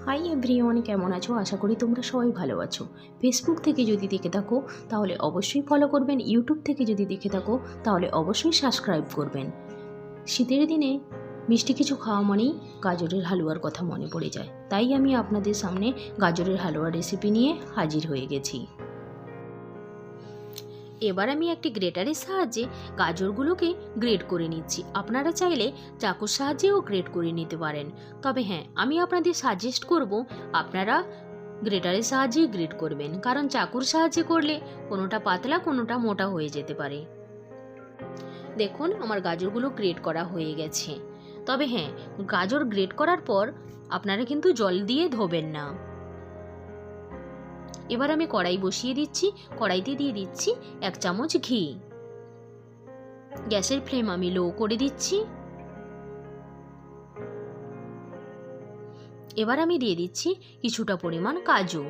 Hi everyone, কেমন আছো? আশা করি তোমরা সবাই ভালো আছো। ফেসবুক থেকে যদি দেখে থাকো তাহলে অবশ্যই ফলো করবেন, ইউটিউব থেকে যদি দেখে থাকো তাহলে অবশ্যই সাবস্ক্রাইব করবেন। শীতের দিনে মিষ্টি কিছু খাওয়া মানেই গাজরের হালুয়ার কথা মনে পড়ে যায়, তাই আমি আপনাদের সামনে গাজরের হালুয়ার রেসিপি নিয়ে হাজির হয়ে গেছি। এবার আমি একটি গ্রেটারের সাহায্যে গাজরগুলোকে গ্রেট করে নিচ্ছি। আপনারা চাইলে চাকুর সাহায্যেও গ্রেট করে নিতে পারেন, তবে হ্যাঁ, আমি আপনাদের সাজেস্ট করব আপনারা গ্রেটারের সাহায্যেই গ্রেট করবেন, কারণ চাকুর সাহায্যে করলে কোনোটা পাতলা কোনোটা মোটা হয়ে যেতে পারে। দেখুন, আমার গাজরগুলো গ্রেট করা হয়ে গেছে। তবে হ্যাঁ, গাজর গ্রেট করার পর আপনারা কিন্তু জল দিয়ে ধোবেন না। এবার আমি কড়াই বসিয়ে দিচ্ছি। কড়াইতে দিয়ে দিচ্ছি 1 চামচ ঘি। গ্যাসের ফ্লেম আমি লো করে দিচ্ছি। এবার আমি দিয়ে দিচ্ছি কিছুটা পরিমাণ কাজু।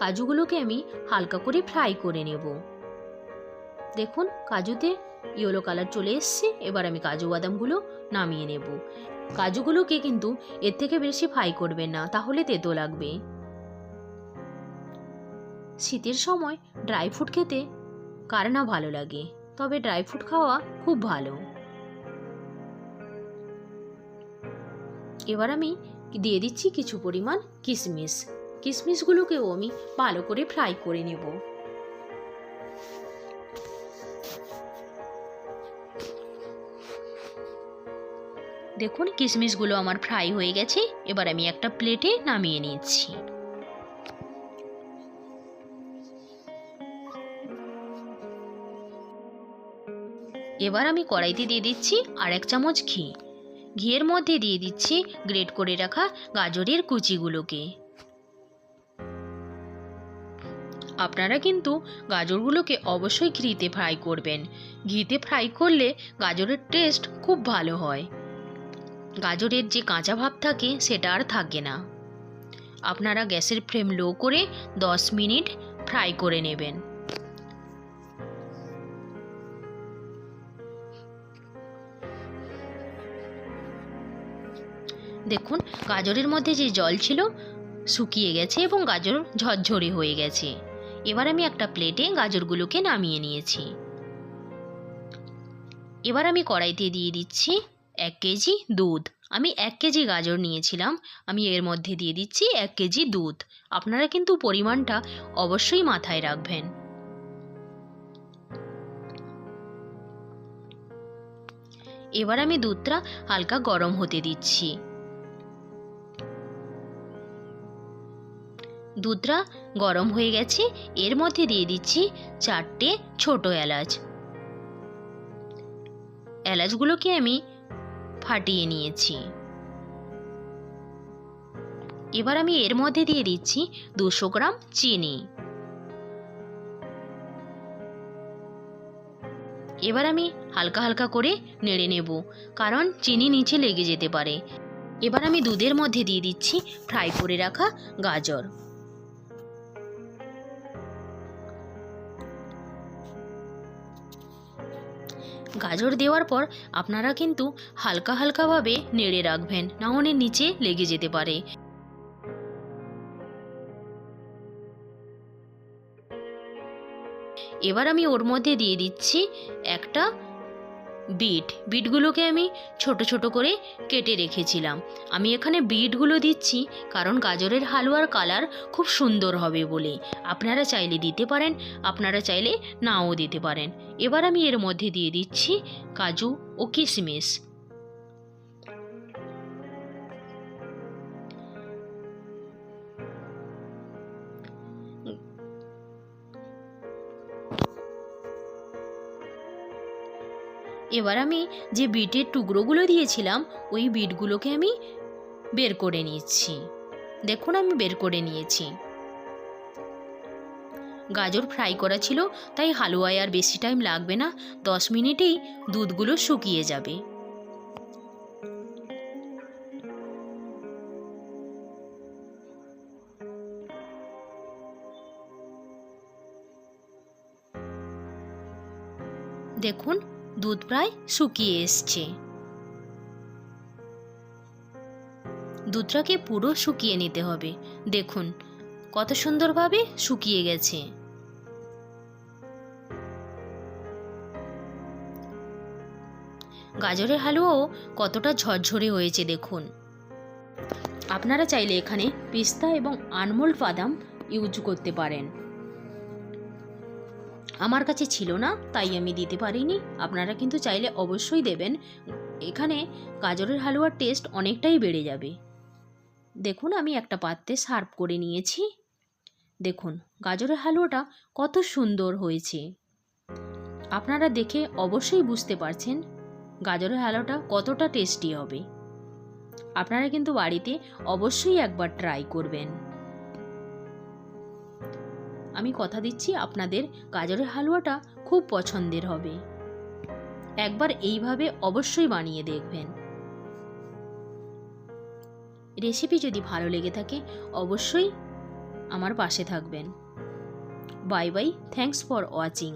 কাজুগুলোকে আমি হালকা করে ফ্রাই করে নেব। দেখুন, কাজুতে ইয়েলো কালার চলে এসছে। এবার আমি কাজু বাদামগুলো নামিয়ে নেব। কাজুগুলোকে কিন্তু এর থেকে বেশি ফ্রাই করবেন না, তাহলে তেতো লাগবে। শীতের সময় ড্রাই ফ্রুট খেতে কার না ভালো লাগে, তবে ড্রাই ফ্রুট খাওয়া খুব ভালো। এবার আমি দিয়ে দিচ্ছি কিছু পরিমাণ কিশমিশ। কিশমিশগুলোকেও আমি ভালো করে ফ্রাই করে নেব। দেখুন, কিশমিশগুলো আমার ফ্রাই হয়ে গেছে। এবার আমি একটা প্লেটে নামিয়ে নিচ্ছি। এবার আমি কড়াইতে দিয়ে দিচ্ছি আর 1 চামচ ঘি। ঘিয়ের মধ্যে দিয়ে দিচ্ছি গ্রেট করে রাখা গাজরের কুচিগুলোকে। আপনারা কিন্তু গাজরগুলোকে অবশ্যই ঘিতে ফ্রাই করবেন। ঘিতে ফ্রাই করলে গাজরের টেস্ট খুব ভালো হয়। গাজরের যে কাঁচা ভাব থাকে সেটা আর থাকে না। আপনারা গ্যাসের ফ্লেম লো করে 10 মিনিট ফ্রাই করে নেবেন। দেখুন, গাজরের মধ্যে যে জল ছিল শুকিয়ে গেছে এবং গাজর ঝরঝরে হয়ে গেছে। এবার আমি একটা প্লেটে গাজরগুলোকে নামিয়ে নিয়েছি। এবার আমি কড়াইতে দিয়ে দিচ্ছি 1 কেজি দুধ। আমি 1 কেজি গাজর নিয়েছিলাম, আমি এর মধ্যে দিয়ে দিচ্ছি 1 কেজি দুধ। আপনারা কিন্তু পরিমাণটা অবশ্যই মাথায় রাখবেন। এবার আমি দুধটা হালকা গরম হতে দিচ্ছি। দুধটা গরম হয়ে গেছে। এর মধ্যে দিয়ে দিচ্ছি 4টে ছোট এলাচ। এলাচগুলোকে আমি ফাটিয়ে নিয়েছি। এবার আমি এর মধ্যে দিয়ে দিচ্ছি 200 গ্রাম চিনি। এবার আমি হালকা হালকা করে নেড়ে নেব, কারণ চিনি নিচে লেগে যেতে পারে। এবার আমি দুধের মধ্যে দিয়ে দিচ্ছি ফ্রাই করে রাখা গাজর। গাজর দেওয়ার পর আপনারা কিন্তু হালকা হালকাভাবে নেড়ে রাখবেন, না হলে নিচে লেগে যেতে পারে। এবার আমি ওর মধ্যে দিয়ে দিচ্ছি একটা বিটগুলোকে আমি ছোট ছোট করে কেটে রেখেছিলাম। আমি এখানে বিটগুলো দিচ্ছি কারণ গাজরের হালুয়ার কালার খুব সুন্দর হবে বলে। আপনারা চাইলে দিতে পারেন, আপনারা চাইলে নাও দিতে পারেন। এবার আমি এর মধ্যে দিয়ে দিচ্ছি কাজু ও কিশমিশ। এবার আমি যে বিটের টুকরোগুলো দিয়েছিলাম ওই বিটগুলোকে আমি বের করে নিচ্ছি। দেখুন, আমি বের করে নিয়েছি। গাজর ফ্রাই করা ছিল, তাই হালুয়ায় আর বেশি টাইম লাগবে না, 10 মিনিটেই দুধগুলো শুকিয়ে যাবে। দেখুন, দুধ প্রায় শুকিয়ে এসছে। দুধটাকে পুরো শুকিয়ে নিতে হবে। দেখুন কত সুন্দরভাবে শুকিয়ে গেছে। গাজরের হালুয়াও কতটা ঝরঝরে হয়েছে দেখুন। আপনারা চাইলে এখানে পিস্তা এবং আনমোল্ড বাদাম ইউজ করতে পারেন। আমার কাছে ছিল না তাই আমি দিতে পারিনি, আপনারা কিন্তু চাইলে অবশ্যই দেবেন। এখানে গাজরের হালুয়ার টেস্ট অনেকটাই বেড়ে যাবে। দেখুন আমি একটা পাত্রে সার্ভ করে নিয়েছি। দেখুন গাজরের হালুয়াটা কত সুন্দর হয়েছে। আপনারা দেখে অবশ্যই বুঝতে পারছেন গাজরের হালুয়াটা কতটা টেস্টি হবে। আপনারা কিন্তু বাড়িতে অবশ্যই একবার ট্রাই করবেন। আমি কথা দিচ্ছি আপনাদের গাজরের হালুয়াটা খুব পছন্দের হবে। একবার এইভাবে অবশ্যই বানিয়ে দেখবেন। রেসিপি যদি ভালো লেগে থাকে অবশ্যই আমার পাশে থাকবেন। Bye bye, thanks for watching.